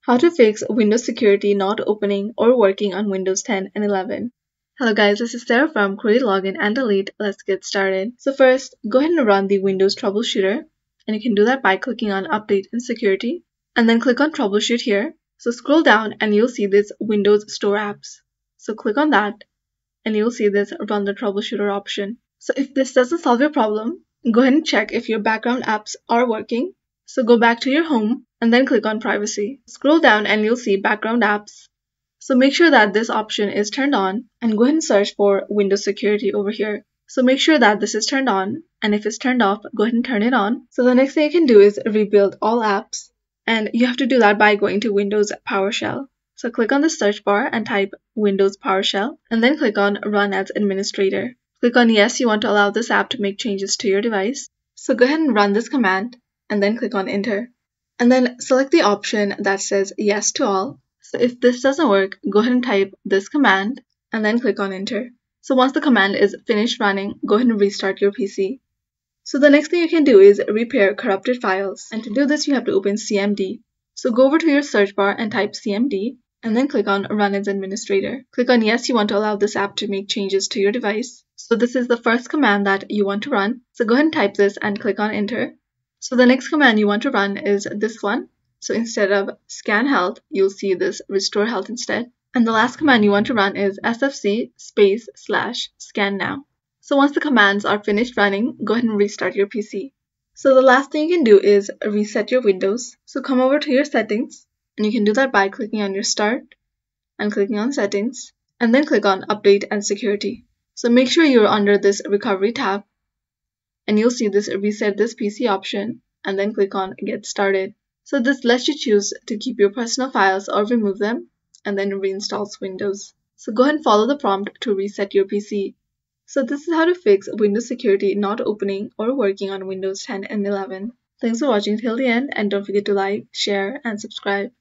How to fix Windows security not opening or working on Windows 10 and 11. Hello guys, this is Sarah from Create, Login, and Delete. Let's get started. So first, go ahead and run the Windows Troubleshooter, and you can do that by clicking on Update and Security, and then click on Troubleshoot here. So scroll down and you'll see this Windows Store Apps. So click on that, and you'll see this Run the Troubleshooter option. So if this doesn't solve your problem, go ahead and check if your background apps are working. So go back to your home and then click on Privacy. Scroll down and you'll see Background Apps. So make sure that this option is turned on and go ahead and search for Windows Security over here. So make sure that this is turned on, and if it's turned off, go ahead and turn it on. So the next thing you can do is rebuild all apps, and you have to do that by going to Windows PowerShell. So click on the search bar and type Windows PowerShell, and then click on Run as Administrator. Click on Yes, you want to allow this app to make changes to your device. So go ahead and run this command, and then click on Enter. And then select the option that says Yes to all. So if this doesn't work, go ahead and type this command, and then click on Enter. So once the command is finished running, go ahead and restart your PC. So the next thing you can do is repair corrupted files. And to do this, you have to open CMD. So go over to your search bar and type CMD, and then click on Run as Administrator. Click on Yes, you want to allow this app to make changes to your device. So this is the first command that you want to run. So go ahead and type this and click on Enter. So the next command you want to run is this one. So instead of scan health, you'll see this restore health instead. And the last command you want to run is sfc/scan now. So once the commands are finished running, go ahead and restart your PC. So the last thing you can do is reset your Windows. So come over to your settings, and you can do that by clicking on your Start and clicking on Settings, and then click on Update and Security. So make sure you're under this Recovery tab, and you'll see this Reset this PC option, and then click on Get Started. So this lets you choose to keep your personal files or remove them, and then reinstalls Windows. So go ahead and follow the prompt to reset your PC. So this is how to fix Windows security not opening or working on Windows 10 and 11. Thanks for watching till the end, and don't forget to like, share, and subscribe.